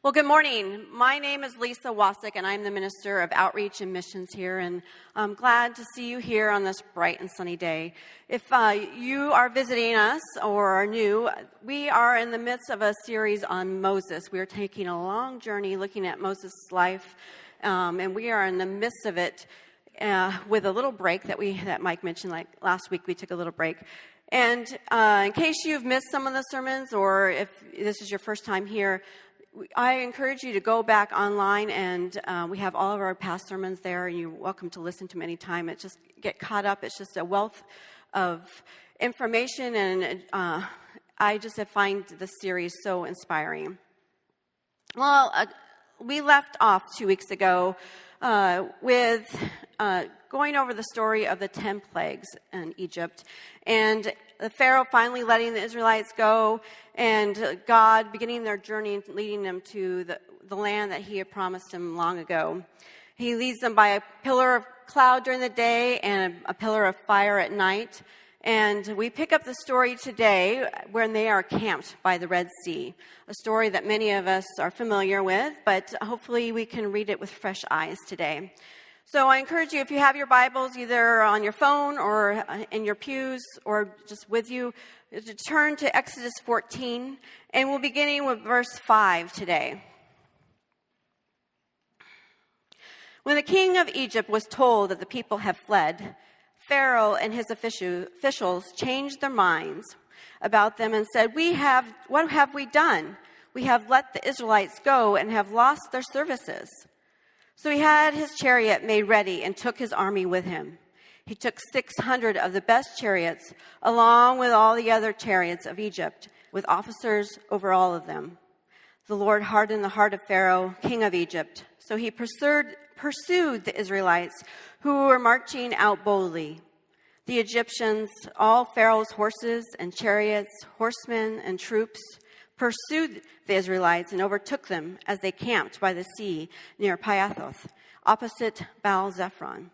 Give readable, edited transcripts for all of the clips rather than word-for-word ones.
Well, good morning. My name is Lisa Woicik, and I'm the Minister of Outreach and Missions here, and I'm glad to see you here on this bright and sunny day. If you are visiting us or are new, we are in the midst of a series on Moses. We are taking a long journey looking at Moses' life, and we are in the midst of it with a little break that Mike mentioned. Like last week, we took a little break. And in case you've missed some of the sermons, or if this is your first time here, I encourage you to go back online, and we have all of our past sermons there, and you're welcome to listen to them anytime. Just get caught up. It's just a wealth of information, and I just find this series so inspiring. Well, we left off 2 weeks ago with going over the story of the 10 plagues in Egypt, and the Pharaoh finally letting the Israelites go, and God beginning their journey and leading them to the land that he had promised them long ago. He leads them by a pillar of cloud during the day and a pillar of fire at night. And we pick up the story today when they are camped by the Red Sea, a story that many of us are familiar with, but hopefully we can read it with fresh eyes today. So I encourage you, if you have your Bibles either on your phone or in your pews or just with you, to turn to Exodus 14, and we'll be beginning with verse 5 today. When the king of Egypt was told that the people have fled, Pharaoh and his officials changed their minds about them and said, "What have we done? We have let the Israelites go and have lost their services." So he had his chariot made ready and took his army with him. He took 600 of the best chariots, along with all the other chariots of Egypt, with officers over all of them. The Lord hardened the heart of Pharaoh, king of Egypt, so he pursued the Israelites who were marching out boldly. The Egyptians, all Pharaoh's horses and chariots, horsemen and troops, pursued the Israelites and overtook them as they camped by the sea near Piathoth, opposite Baal-Zephon.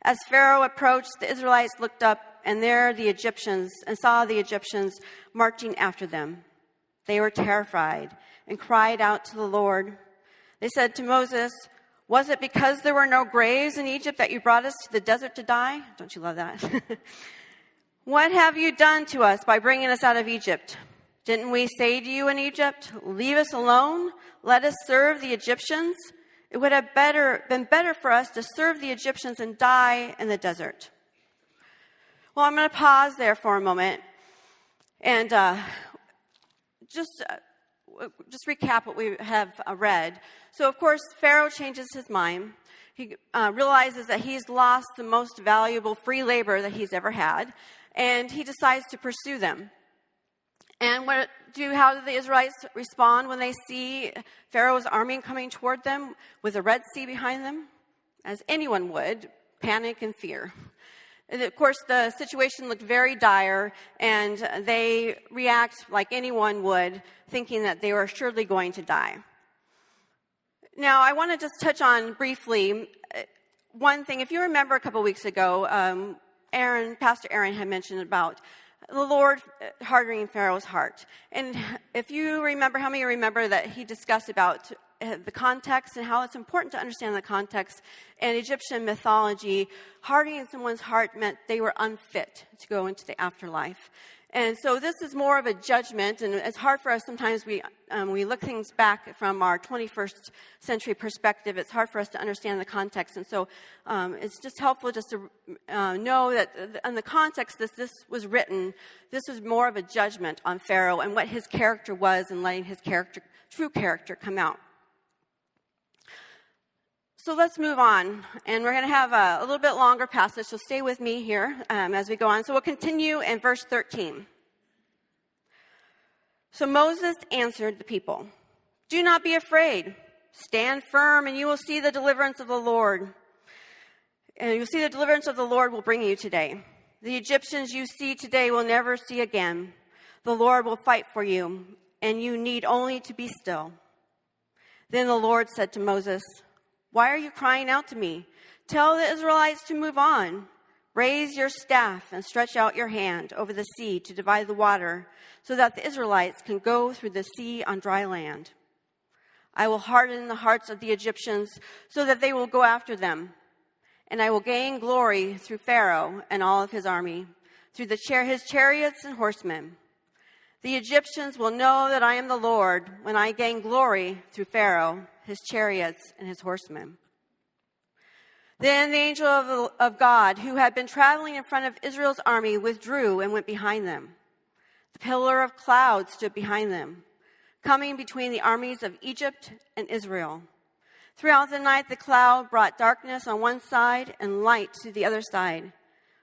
As Pharaoh approached, the Israelites looked up, and there saw the Egyptians marching after them. They were terrified and cried out to the Lord. They said to Moses, "Was it because there were no graves in Egypt that you brought us to the desert to die?" Don't you love that? "What have you done to us by bringing us out of Egypt? Didn't we say to you in Egypt, 'Leave us alone, let us serve the Egyptians'? It would have been better for us to serve the Egyptians and die in the desert." Well, I'm going to pause there for a moment and just recap what we have read. So, of course, Pharaoh changes his mind. He realizes that he's lost the most valuable free labor that he's ever had, and he decides to pursue them. And how do the Israelites respond when they see Pharaoh's army coming toward them with the Red Sea behind them? As anyone would, panic and fear. And of course, the situation looked very dire, and they react like anyone would, thinking that they were surely going to die. Now, I want to just touch on briefly one thing. If you remember a couple weeks ago, Pastor Aaron had mentioned about the Lord hardening Pharaoh's heart. And if you remember, how many remember that he discussed about the context and how it's important to understand the context? In Egyptian mythology, hardening someone's heart meant they were unfit to go into the afterlife. And so this is more of a judgment, and it's hard for us sometimes. We look things back from our 21st century perspective. It's hard for us to understand the context, and so it's just helpful just to know that in the context this was written, this was more of a judgment on Pharaoh and what his character was, and letting his true character come out. So let's move on, and we're going to have a little bit longer passage, so stay with me here as we go on. So we'll continue in verse 13. So Moses answered the people, "Do not be afraid. Stand firm, and you will see the deliverance of the Lord. And you'll see the deliverance of the Lord will bring you today. The Egyptians you see today will never see again. The Lord will fight for you, and you need only to be still." Then the Lord said to Moses, "Why are you crying out to me? Tell the Israelites to move on. Raise your staff and stretch out your hand over the sea to divide the water, so that the Israelites can go through the sea on dry land." I will harden the hearts of the Egyptians so that they will go after them. And I will gain glory through Pharaoh and all of his army, through his chariots and horsemen. The Egyptians will know that I am the Lord when I gain glory through Pharaoh, his chariots, and his horsemen. Then the angel of God, who had been traveling in front of Israel's army, withdrew and went behind them. The pillar of cloud stood behind them, coming between the armies of Egypt and Israel. Throughout the night, the cloud brought darkness on one side and light to the other side,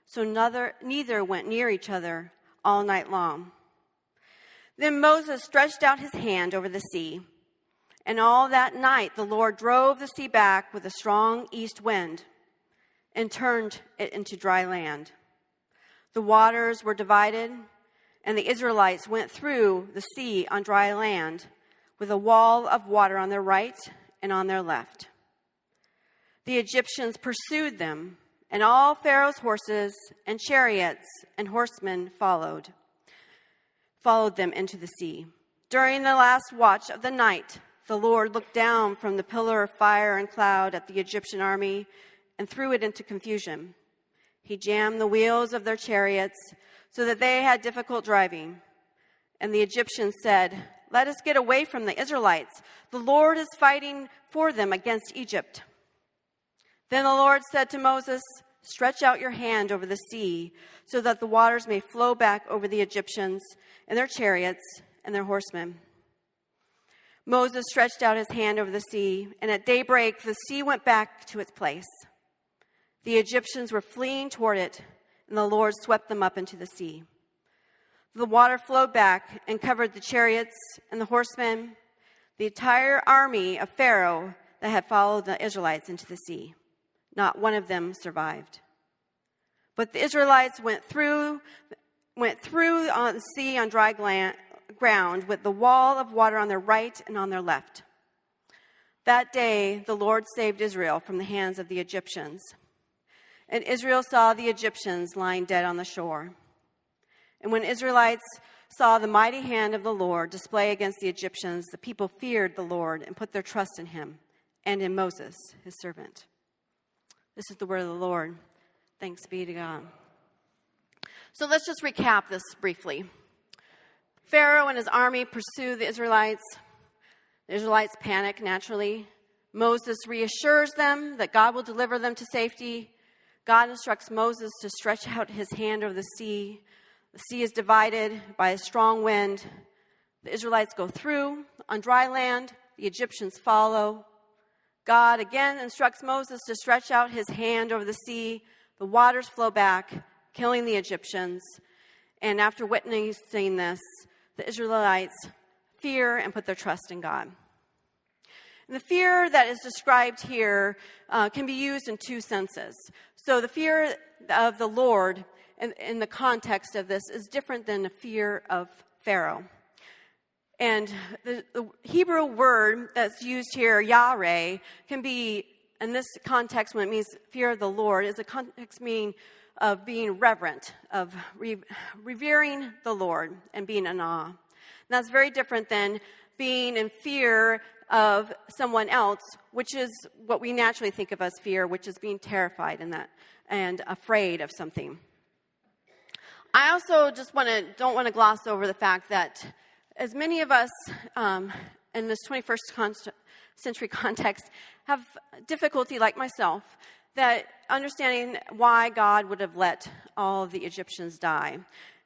so neither went near each other all night long. Then Moses stretched out his hand over the sea, and all that night the Lord drove the sea back with a strong east wind and turned it into dry land. The waters were divided, and the Israelites went through the sea on dry land with a wall of water on their right and on their left. The Egyptians pursued them, and all Pharaoh's horses and chariots and horsemen followed them into the sea. During the last watch of the night, the Lord looked down from the pillar of fire and cloud at the Egyptian army and threw it into confusion. He jammed the wheels of their chariots so that they had difficult driving. And the Egyptians said, "Let us get away from the Israelites. The Lord is fighting for them against Egypt." Then the Lord said to Moses, "Stretch out your hand over the sea so that the waters may flow back over the Egyptians and their chariots and their horsemen." Moses stretched out his hand over the sea, and at daybreak the sea went back to its place. The Egyptians were fleeing toward it, and the Lord swept them up into the sea. The water flowed back and covered the chariots and the horsemen, the entire army of Pharaoh that had followed the Israelites into the sea. Not one of them survived. But the Israelites went through the sea on dry ground with the wall of water on their right and on their left. That day, the Lord saved Israel from the hands of the Egyptians. And Israel saw the Egyptians lying dead on the shore. And when Israelites saw the mighty hand of the Lord display against the Egyptians, the people feared the Lord and put their trust in him and in Moses, his servant. This is the word of the Lord. Thanks be to God. So let's just recap this briefly. Pharaoh and his army pursue the Israelites. The Israelites panic naturally. Moses reassures them that God will deliver them to safety. God instructs Moses to stretch out his hand over the sea. The sea is divided by a strong wind. The Israelites go through on dry land. The Egyptians follow. God again instructs Moses to stretch out his hand over the sea. The waters flow back, killing the Egyptians. And after witnessing this, the Israelites fear and put their trust in God. And the fear that is described here can be used in two senses. So the fear of the Lord in the context of this is different than the fear of Pharaoh. And the Hebrew word that's used here, Yahweh, can be, in this context, when it means fear of the Lord, is a context meaning of being reverent, of revering the Lord and being in awe. And that's very different than being in fear of someone else, which is what we naturally think of as fear, which is being terrified and afraid of something. I also just don't want to gloss over the fact that as many of us in this 21st century context have difficulty, like myself, that understanding why God would have let all of the Egyptians die.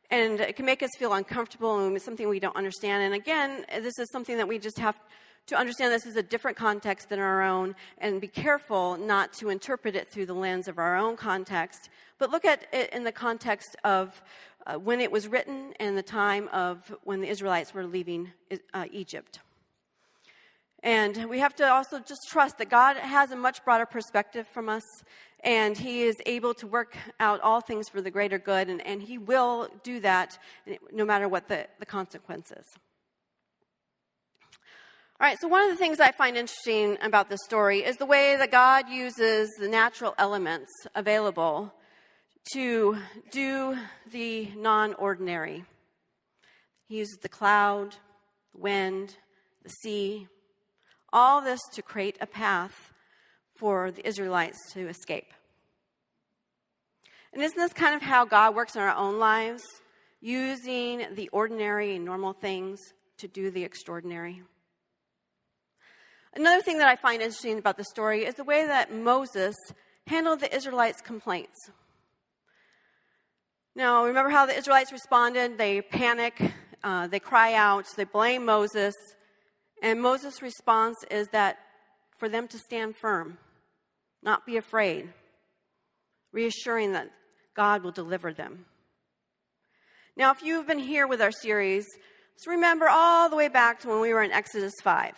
And it can make us feel uncomfortable, and it's something we don't understand. And again, this is something that we just have to understand. This is a different context than our own, and be careful not to interpret it through the lens of our own context, but look at it in the context of when it was written and the time of when the Israelites were leaving Egypt. And we have to also just trust that God has a much broader perspective from us, and he is able to work out all things for the greater good, and he will do that no matter what the consequences. All right, so one of the things I find interesting about this story is the way that God uses the natural elements available to do the non-ordinary. He uses the cloud, the wind, the sea, All this to create a path for the Israelites to escape. And isn't this kind of how God works in our own lives? Using the ordinary and normal things to do the extraordinary. Another thing that I find interesting about the story is the way that Moses handled the Israelites' complaints. Now, remember how the Israelites responded? They panic, they cry out, they blame Moses. And Moses' response is that for them to stand firm, not be afraid, reassuring that God will deliver them. Now, if you've been here with our series, let's remember all the way back to when we were in Exodus 5.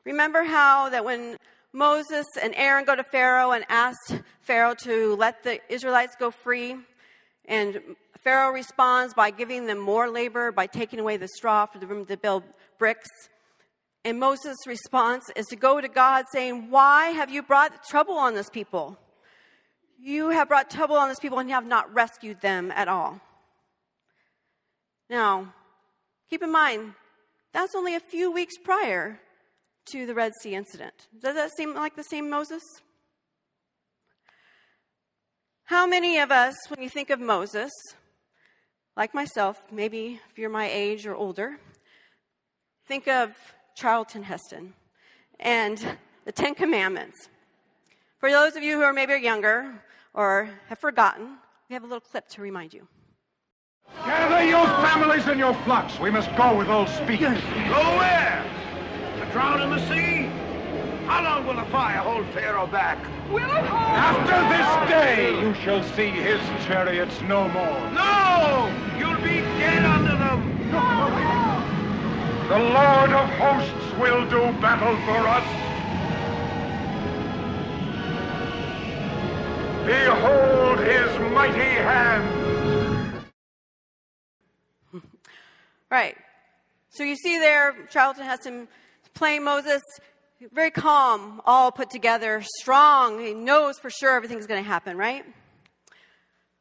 Remember how that when Moses and Aaron go to Pharaoh and asked Pharaoh to let the Israelites go free, and Pharaoh responds by giving them more labor, by taking away the straw for the room to build bricks. And Moses' response is to go to God saying, why have you brought trouble on this people? You have brought trouble on this people and you have not rescued them at all. Now, keep in mind, that's only a few weeks prior to the Red Sea incident. Does that seem like the same Moses? How many of us, when you think of Moses, like myself, maybe if you're my age or older, think of Charlton Heston and the Ten Commandments? For those of you who are maybe younger or have forgotten, we have a little clip to remind you. Gather your families and your flocks. We must go with those speakers. Go where? To drown in the sea? How long will the fire hold Pharaoh back? After this day, you shall see his chariots no more. No! You'll be dead under them. The Lord of hosts will do battle for us. Behold his mighty hand. Right. So you see there, Charlton Heston playing Moses, very calm, all put together, strong. He knows for sure everything's going to happen, right?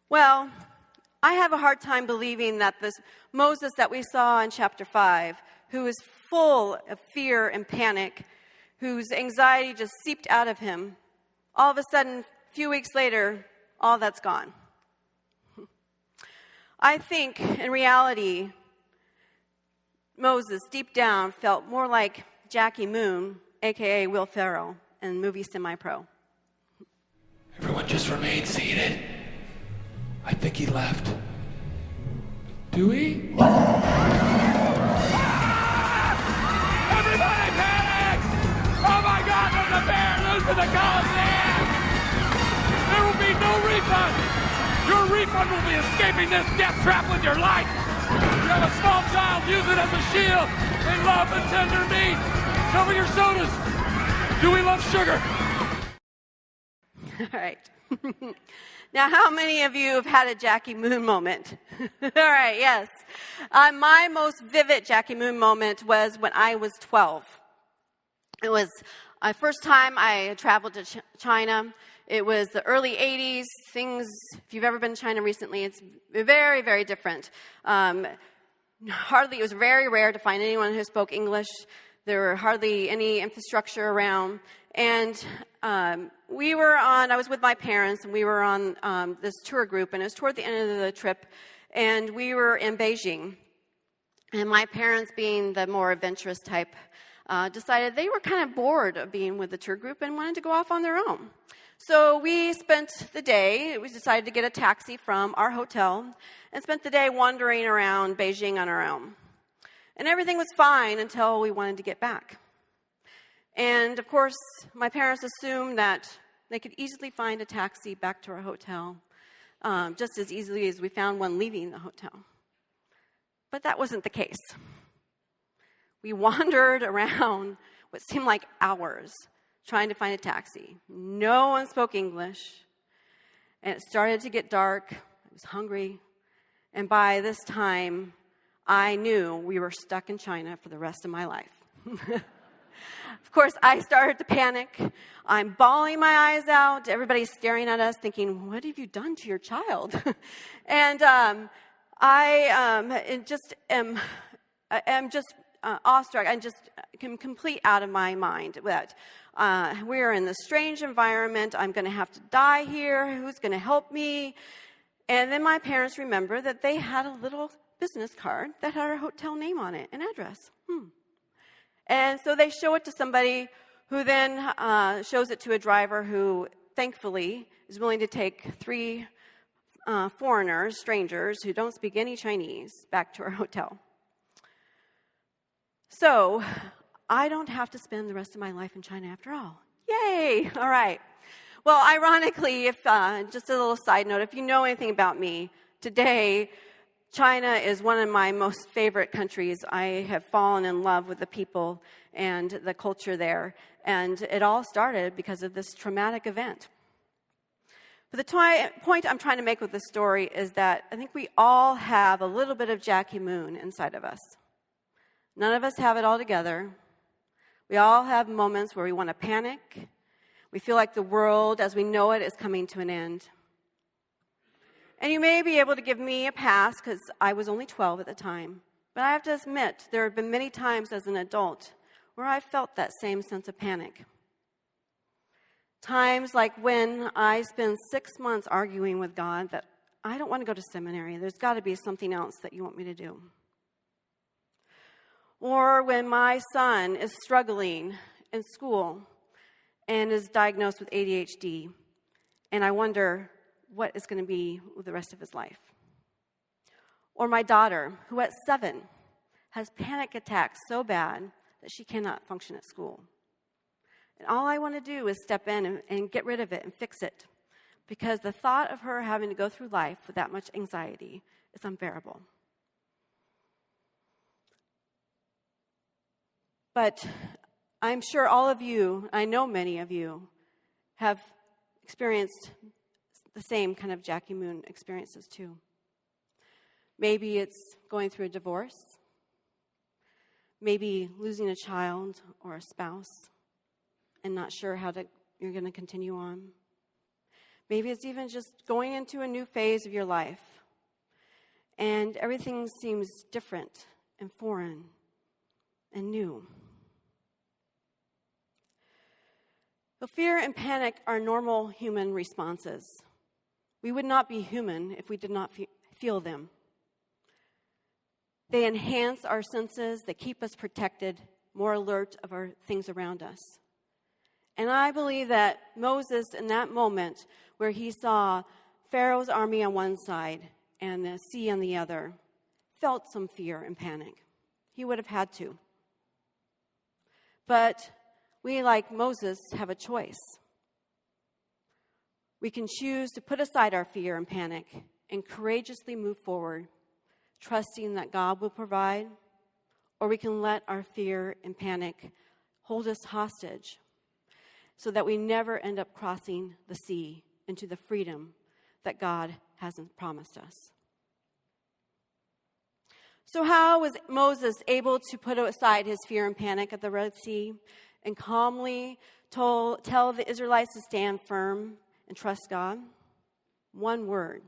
Well, I have a hard time believing that this Moses that we saw in chapter 5, who is full of fear and panic, whose anxiety just seeped out of him, all of a sudden, a few weeks later, all that's gone. I think, in reality, Moses, deep down, felt more like Jackie Moon, a.k.a. Will Ferrell, in the movie Semi-Pro. Everyone just remain seated. I think he left. Do we? Everybody panic! Oh my God, there's a bear loose in the Coliseum! There will be no refund! Your refund will be escaping this death trap with your life! You have a small child, use it as a shield! They love the tender meat! Cover your sodas! Do we love sugar? All right. Now, how many of you have had a Jackie Moon moment? All right, yes. My most vivid Jackie Moon moment was when I was 12. It was the first time I traveled to China. It was the early 80s. Things, if you've ever been to China recently, it's very, very different. It was very rare to find anyone who spoke English. There were hardly any infrastructure around. And I was with my parents, and we were on this tour group, and it was toward the end of the trip, and we were in Beijing. And my parents, being the more adventurous type, decided they were kind of bored of being with the tour group and wanted to go off on their own. So we spent the day, we decided to get a taxi from our hotel, and spent the day wandering around Beijing on our own. And everything was fine until we wanted to get back. And, of course, my parents assumed that they could easily find a taxi back to our hotel, just as easily as we found one leaving the hotel. But that wasn't the case. We wandered around what seemed like hours trying to find a taxi. No one spoke English. And it started to get dark. I was hungry. And by this time, I knew we were stuck in China for the rest of my life. Of course, I started to panic. I'm bawling my eyes out. Everybody's staring at us thinking, what have you done to your child? And I am just awestruck. I just am complete out of my mind that we're in this strange environment. I'm going to have to die here. Who's going to help me? And then my parents remember that they had a little business card that had our hotel name on it, an address. And so they show it to somebody who then shows it to a driver who, thankfully, is willing to take 3 foreigners, strangers, who don't speak any Chinese, back to our hotel. So I don't have to spend the rest of my life in China after all. Yay! All right. Well, ironically, if just a little side note, if you know anything about me, today, China is one of my most favorite countries. I have fallen in love with the people and the culture there. And it all started because of this traumatic event. But the point I'm trying to make with this story is that I think we all have a little bit of Jackie Moon inside of us. None of us have it all together. We all have moments where we want to panic. We feel like the world as we know it is coming to an end. And you may be able to give me a pass because I was only 12 at the time. But I have to admit, there have been many times as an adult where I felt that same sense of panic. Times like when I spend 6 months arguing with God that I don't want to go to seminary. There's got to be something else that you want me to do. Or when my son is struggling in school and is diagnosed with ADHD, and I wonder what is going to be with the rest of his life. Or my daughter, who at 7 has panic attacks so bad that she cannot function at school. And all I want to do is step in and get rid of it and fix it, because the thought of her having to go through life with that much anxiety is unbearable. But I'm sure all of you, I know many of you, have experienced the same kind of Jackie Moon experiences too. Maybe it's going through a divorce. Maybe losing a child or a spouse and not sure how you're going to continue on. Maybe it's even just going into a new phase of your life and everything seems different and foreign and new. So fear and panic are normal human responses. We would not be human if we did not feel them. They enhance our senses. They keep us protected, more alert of our things around us. And I believe that Moses, in that moment where he saw Pharaoh's army on one side and the sea on the other, felt some fear and panic. He would have had to. But we, like Moses, have a choice. We can choose to put aside our fear and panic and courageously move forward, trusting that God will provide, or we can let our fear and panic hold us hostage so that we never end up crossing the sea into the freedom that God hasn't promised us. So how was Moses able to put aside his fear and panic at the Red Sea and calmly tell the Israelites to stand firm and trust God? One word: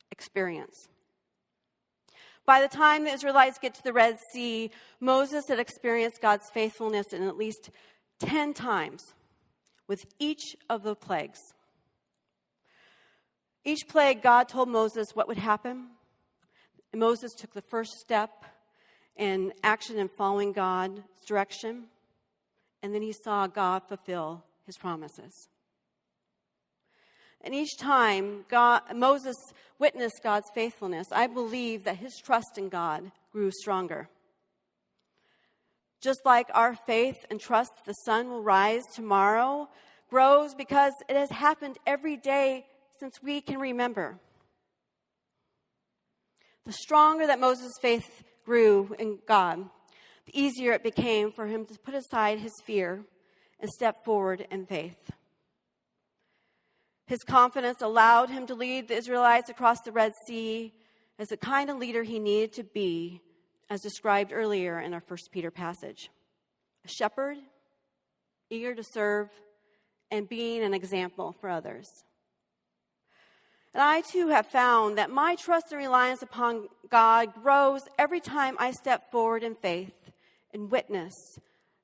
experience. By the time the Israelites get to the Red Sea, Moses had experienced God's faithfulness in at least 10 times with each of the plagues. Each plague, God told Moses what would happen. And Moses took the first step in action and following God's direction. And then he saw God fulfill his promises. And each time Moses witnessed God's faithfulness, I believe that his trust in God grew stronger. Just like our faith and trust the sun will rise tomorrow grows because it has happened every day since we can remember. The stronger that Moses' faith grew in God, the easier it became for him to put aside his fear and step forward in faith. His confidence allowed him to lead the Israelites across the Red Sea as the kind of leader he needed to be, as described earlier in our 1 Peter passage. A shepherd, eager to serve, and being an example for others. And I, too, have found that my trust and reliance upon God grows every time I step forward in faith and witness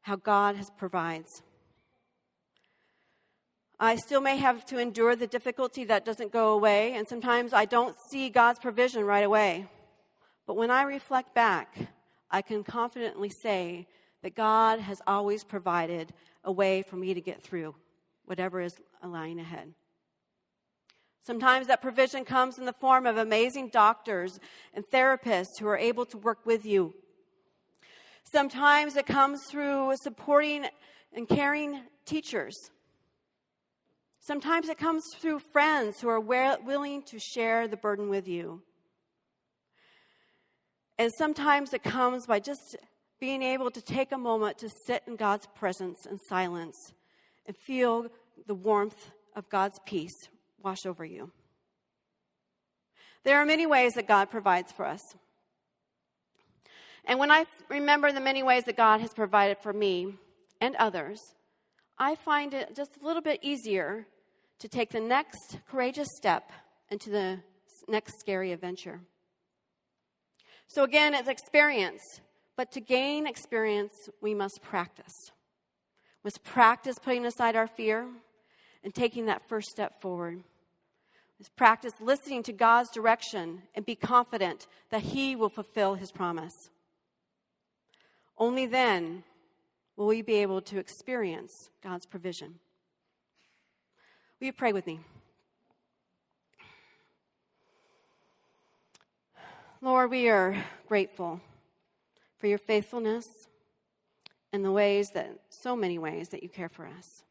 how God provides. I still may have to endure the difficulty that doesn't go away, and sometimes I don't see God's provision right away. But when I reflect back, I can confidently say that God has always provided a way for me to get through whatever is lying ahead. Sometimes that provision comes in the form of amazing doctors and therapists who are able to work with you. Sometimes it comes through supporting and caring teachers. Sometimes it comes through friends who are willing to share the burden with you. And sometimes it comes by just being able to take a moment to sit in God's presence in silence and feel the warmth of God's peace wash over you. There are many ways that God provides for us. And when I remember the many ways that God has provided for me and others, I find it just a little bit easier to take the next courageous step into the next scary adventure. So again, it's experience. But to gain experience, we must practice. We must practice putting aside our fear and taking that first step forward. We must practice listening to God's direction and be confident that He will fulfill His promise. Only then will we be able to experience God's provision. Will you pray with me? Lord, we are grateful for your faithfulness and so many ways that you care for us.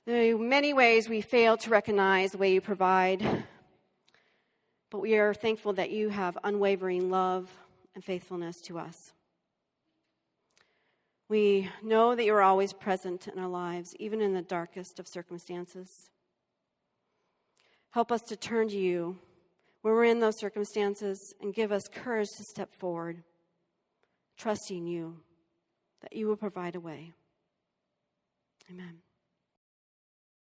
There are many ways we fail to recognize the way you provide, but we are thankful that you have unwavering love and faithfulness to us. We know that you're always present in our lives, even in the darkest of circumstances. Help us to turn to you when we're in those circumstances and give us courage to step forward, trusting you that you will provide a way. Amen.